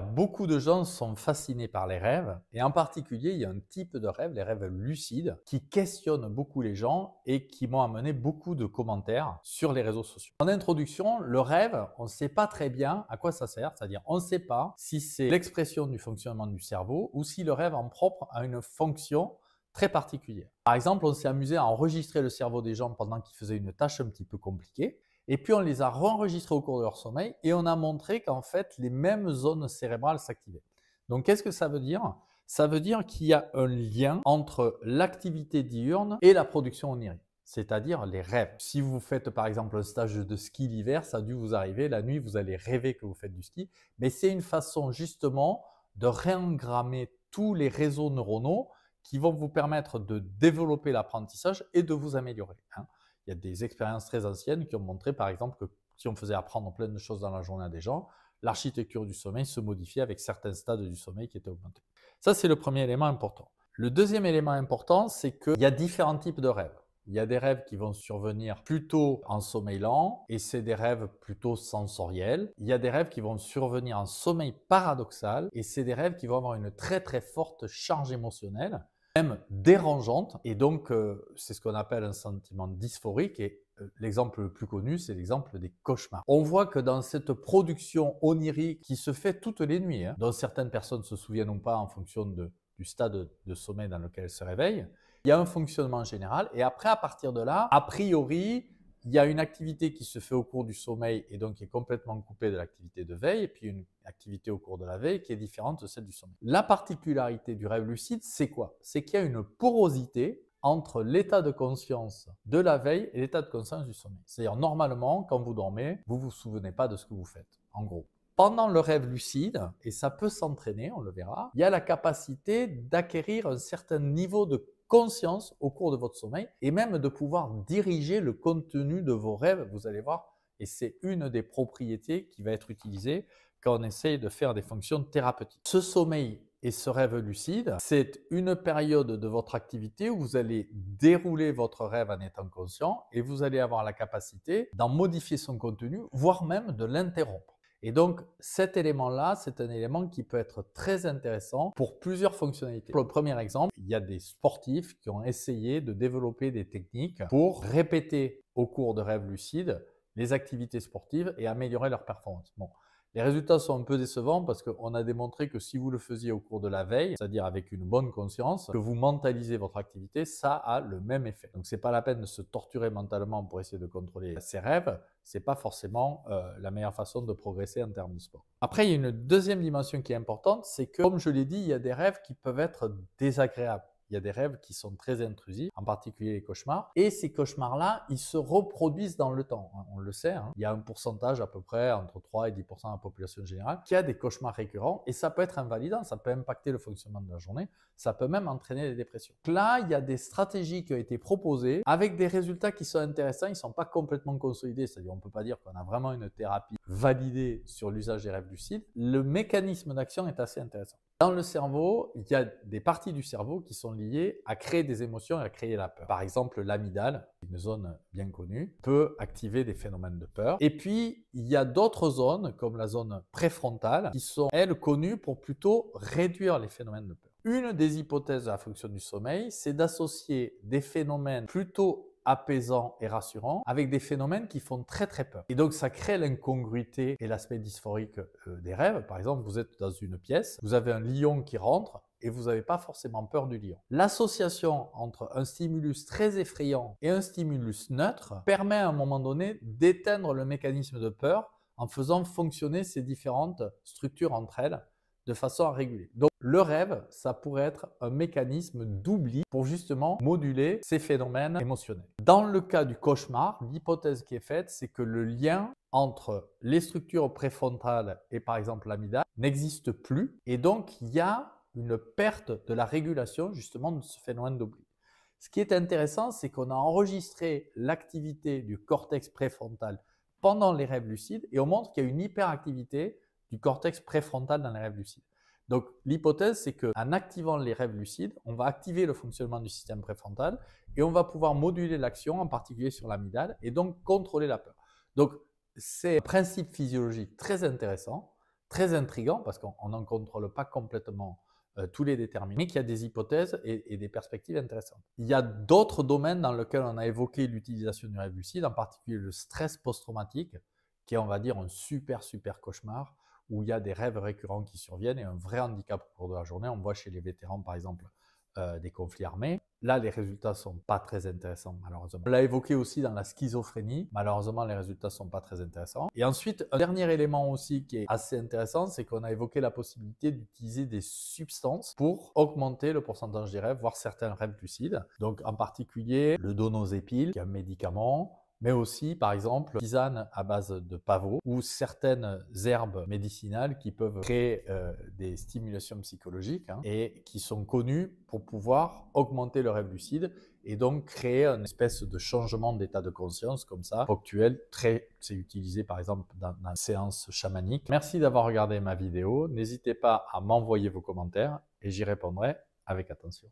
Beaucoup de gens sont fascinés par les rêves et en particulier, il y a un type de rêve, les rêves lucides, qui questionnent beaucoup les gens et qui m'ont amené beaucoup de commentaires sur les réseaux sociaux. En introduction, le rêve, on ne sait pas très bien à quoi ça sert, c'est-à-dire on ne sait pas si c'est l'expression du fonctionnement du cerveau ou si le rêve en propre a une fonction très particulière. Par exemple, on s'est amusé à enregistrer le cerveau des gens pendant qu'ils faisaient une tâche un petit peu compliquée. Et puis on les a re-enregistrés au cours de leur sommeil et on a montré qu'en fait les mêmes zones cérébrales s'activaient. Donc qu'est-ce que ça veut dire? Ça veut dire qu'il y a un lien entre l'activité diurne et la production onirique, c'est-à-dire les rêves. Si vous faites par exemple un stage de ski l'hiver, ça a dû vous arriver, la nuit vous allez rêver que vous faites du ski, mais c'est une façon justement de réengrammer tous les réseaux neuronaux qui vont vous permettre de développer l'apprentissage et de vous améliorer. Il y a des expériences très anciennes qui ont montré, par exemple, que si on faisait apprendre plein de choses dans la journée à des gens, l'architecture du sommeil se modifiait avec certains stades du sommeil qui étaient augmentés. Ça, c'est le premier élément important. Le deuxième élément important, c'est qu'il y a différents types de rêves. Il y a des rêves qui vont survenir plutôt en sommeil lent et c'est des rêves plutôt sensoriels. Il y a des rêves qui vont survenir en sommeil paradoxal et c'est des rêves qui vont avoir une très très forte charge émotionnelle, même dérangeante, et donc c'est ce qu'on appelle un sentiment dysphorique, et l'exemple le plus connu, c'est l'exemple des cauchemars. On voit que dans cette production onirique qui se fait toutes les nuits, dont certaines personnes se souviennent ou pas en fonction du stade de sommeil dans lequel elles se réveillent, il y a un fonctionnement général, et après à partir de là, a priori, il y a une activité qui se fait au cours du sommeil et donc qui est complètement coupée de l'activité de veille, et puis une activité au cours de la veille qui est différente de celle du sommeil. La particularité du rêve lucide, c'est quoi? C'est qu'il y a une porosité entre l'état de conscience de la veille et l'état de conscience du sommeil. C'est-à-dire, normalement, quand vous dormez, vous ne vous souvenez pas de ce que vous faites, en gros. Pendant le rêve lucide, et ça peut s'entraîner, on le verra, il y a la capacité d'acquérir un certain niveau de conscience au cours de votre sommeil et même de pouvoir diriger le contenu de vos rêves, vous allez voir, et c'est une des propriétés qui va être utilisée quand on essaye de faire des fonctions thérapeutiques. Ce sommeil et ce rêve lucide, c'est une période de votre activité où vous allez dérouler votre rêve en étant conscient et vous allez avoir la capacité d'en modifier son contenu, voire même de l'interrompre. Et donc, cet élément-là, c'est un élément qui peut être très intéressant pour plusieurs fonctionnalités. Pour le premier exemple, il y a des sportifs qui ont essayé de développer des techniques pour répéter au cours de rêves lucides les activités sportives et améliorer leur performance. Bon, les résultats sont un peu décevants parce qu'on a démontré que si vous le faisiez au cours de la veille, c'est-à-dire avec une bonne conscience, que vous mentalisez votre activité, ça a le même effet. Donc, ce n'est pas la peine de se torturer mentalement pour essayer de contrôler ses rêves. Ce n'est pas forcément la meilleure façon de progresser en termes de sport. Après, il y a une deuxième dimension qui est importante, c'est que, comme je l'ai dit, il y a des rêves qui peuvent être désagréables. Il y a des rêves qui sont très intrusifs, en particulier les cauchemars. Et ces cauchemars-là, ils se reproduisent dans le temps. On le sait, il y a un pourcentage à peu près entre 3 et 10% de la population générale qui a des cauchemars récurrents. Et ça peut être invalidant, ça peut impacter le fonctionnement de la journée, ça peut même entraîner des dépressions. Donc là, il y a des stratégies qui ont été proposées avec des résultats qui sont intéressants. Ils ne sont pas complètement consolidés, c'est-à-dire on ne peut pas dire qu'on a vraiment une thérapie validée sur l'usage des rêves lucides. Le mécanisme d'action est assez intéressant. Dans le cerveau, il y a des parties du cerveau qui sont liées à créer des émotions et à créer la peur. Par exemple, l'amygdale, une zone bien connue, peut activer des phénomènes de peur. Et puis, il y a d'autres zones, comme la zone préfrontale, qui sont, elles, connues pour plutôt réduire les phénomènes de peur. Une des hypothèses de la fonction du sommeil, c'est d'associer des phénomènes plutôt apaisants et rassurants avec des phénomènes qui font très très peur. Et donc ça crée l'incongruité et l'aspect dysphorique des rêves. Par exemple, vous êtes dans une pièce, vous avez un lion qui rentre et vous n'avez pas forcément peur du lion. L'association entre un stimulus très effrayant et un stimulus neutre permet à un moment donné d'éteindre le mécanisme de peur en faisant fonctionner ces différentes structures entre elles de façon à réguler. Donc, le rêve, ça pourrait être un mécanisme d'oubli pour justement moduler ces phénomènes émotionnels. Dans le cas du cauchemar, l'hypothèse qui est faite, c'est que le lien entre les structures préfrontales et par exemple l'amygdale n'existe plus et donc il y a une perte de la régulation justement de ce phénomène d'oubli. Ce qui est intéressant, c'est qu'on a enregistré l'activité du cortex préfrontal pendant les rêves lucides et on montre qu'il y a une hyperactivité du cortex préfrontal dans les rêves lucides. Donc l'hypothèse, c'est qu'en activant les rêves lucides, on va activer le fonctionnement du système préfrontal et on va pouvoir moduler l'action, en particulier sur l'amygdale, et donc contrôler la peur. Donc c'est un principe physiologique très intéressant très intriguant parce qu'on n'en contrôle pas complètement tous les déterminants, mais qu'il y a des hypothèses et des perspectives intéressantes. Il y a d'autres domaines dans lesquels on a évoqué l'utilisation du rêve lucide, en particulier le stress post-traumatique, qui est, on va dire, un super cauchemar, où il y a des rêves récurrents qui surviennent et un vrai handicap au cours de la journée. On voit chez les vétérans, par exemple, des conflits armés. Là, les résultats ne sont pas très intéressants, malheureusement. On l'a évoqué aussi dans la schizophrénie. Malheureusement, les résultats ne sont pas très intéressants. Et ensuite, un dernier élément aussi qui est assez intéressant, c'est qu'on a évoqué la possibilité d'utiliser des substances pour augmenter le pourcentage des rêves, voire certains rêves lucides. Donc, en particulier, le donozépine, qui est un médicament, mais aussi, par exemple, tisane à base de pavot ou certaines herbes médicinales qui peuvent créer des stimulations psychologiques et qui sont connues pour pouvoir augmenter le rêve lucide et donc créer une espèce de changement d'état de conscience comme ça, ponctuel, c'est utilisé par exemple dans une séance chamanique. Merci d'avoir regardé ma vidéo. N'hésitez pas à m'envoyer vos commentaires et j'y répondrai avec attention.